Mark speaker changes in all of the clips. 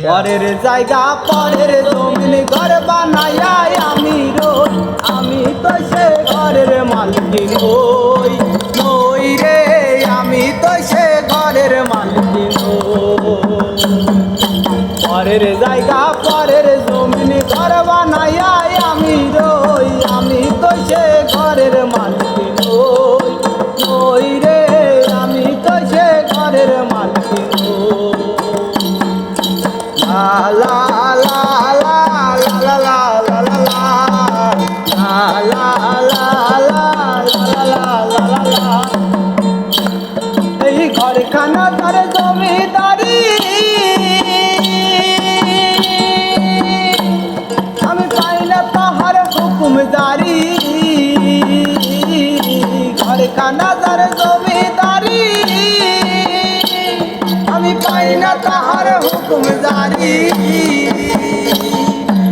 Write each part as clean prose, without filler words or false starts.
Speaker 1: পরের জায়গা পরের জমিন ঘর বানাইয়া আমি রই, আমি তো সে ঘরের মালিকিন হই নই রে, আমি তো সে ঘরের মালিকিন হই। পরের জায়গা পরের জমিন ঘর বানাইয়া আমি রই, আমি তো সে ঘরের মালিকিন হই নই রে, আমি তো সে ঘরের মালিকিন হই। লা লা লা লা লা লা লা লা লা লা লা লা লা। এই ঘরখানা তার জমিদারি, আমি পাই না তাহার হুকুম জারি। ঘরখানা তার জমিদারি, আমি পাই না তাহার হুকুম জারি।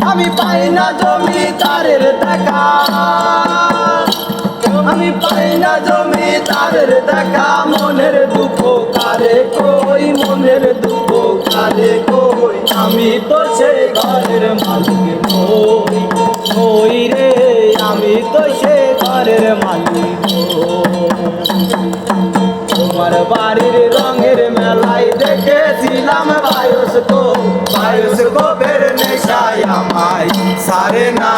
Speaker 1: আমি পাই না জমিদারের দেখা, আমি পাই না জমিদারের দেখা। মনের দুঃখ কারে কই, মনের দুঃখ কারে কই, আমি তো সেই ঘরের মালিক নই নই রে, আমি তো সে ঘরের মালিক নই। তোমার বাড়ির রঙের মেলায় দেখেছিলাম বায়োস্কোপ, বায়োস্কোপের নেশায় আমায় সারে না।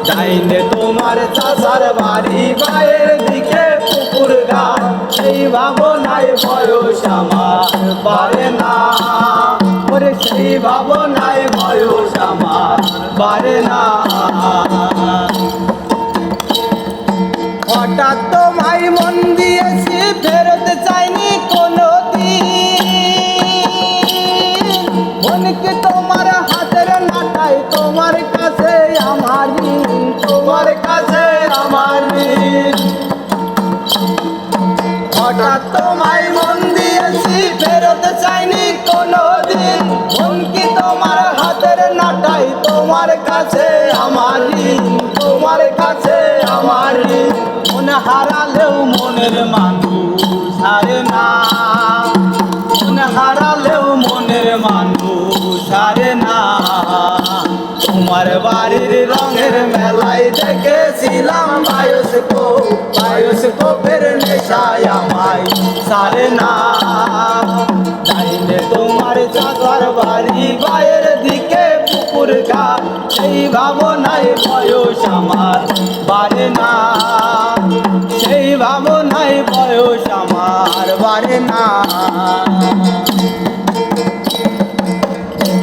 Speaker 1: ডাইনে তোমার চাচার বাড়ি, বাইরের দিকে পুকুর ঘাট, সেই ভাবনায় বয়স আমার বাড়ে না। ওরে সেই ভাবনায় বয়স আমার বাড়ে না। হঠাৎ তোমায় মন দিয়েছি, ফেরত চাইনি কোনো দিন। মনকে তোমার হাতের নাটাই, তোমার কাছে আমার ঋণ, তোমার কাছে আমার ঋণ। হঠাৎ তোমায় মন দিয়েছি, ফেরত চাইনি কোনো দিন। মনকে তোমার হাতের নাটাই, তোমার কাছে আমার ঋণ, তোমার কাছে আমার ঋণ। মন হারালেও মনের মানুষ হারে না, মন হারালেও মনের মানুষ হারে না। তোমার বাড়ির রঙের মেলায় দেখেছিলাম বায়োস্কোপ, বায়োস্কোপের নেশায় আমায় সারে না। ডাইনে তোমার চাচার বাড়ি, বাইরের দিকে পুকুর ঘাট, সেই ভাবনায় বয়স আমার বাড়ে না, সেই ভাবনায় বয়স আমার বাড়ে না।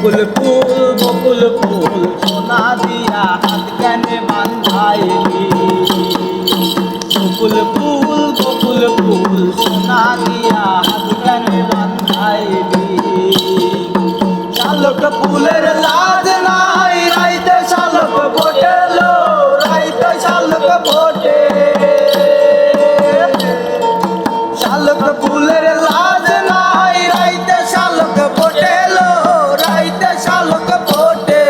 Speaker 1: বকুল ফুল বকুল ফুল সোনা দিয়া হাত কানে বান্ধাইলি। বকুল ফুল সোনা দিয়া হাত কানে বান্ধাইলি। শালক ফুলের লাজ নাই, রাইতে শালক ফোটেলো, রাইতে শালক ফোটে। শালক ফুলের লাজ নাই, রাইতে শালক ফোটেলো, রাইতে শালক ফোটে।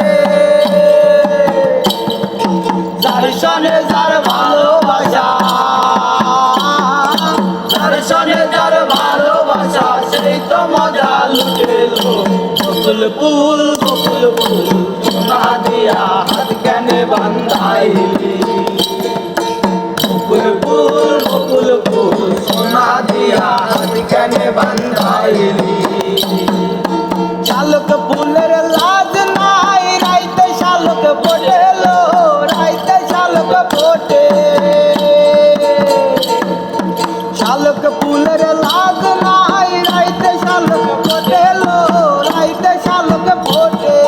Speaker 1: যার সনে যার ভালোবাসা, যার সনে যার ভালোবাসা, সেই তো মজা লুটেলো। বকুল ফুল সোনা দিয়া হাত কানে বান্ধাইলি। বকুল ফুল সোনা দিয়া হাত কানে বান্ধাইলি। শালক ফুলের লাজ নাই, রাইতে শালক ফোটেলো, রাইতে শালক ফোটে। শালক ফুলের লাজ নাই, রাইতে শালক ফোটেলো, রাইতে শালক ফোটে।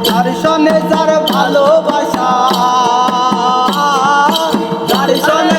Speaker 1: যার সনে যার ভালোবাসা, যার সনে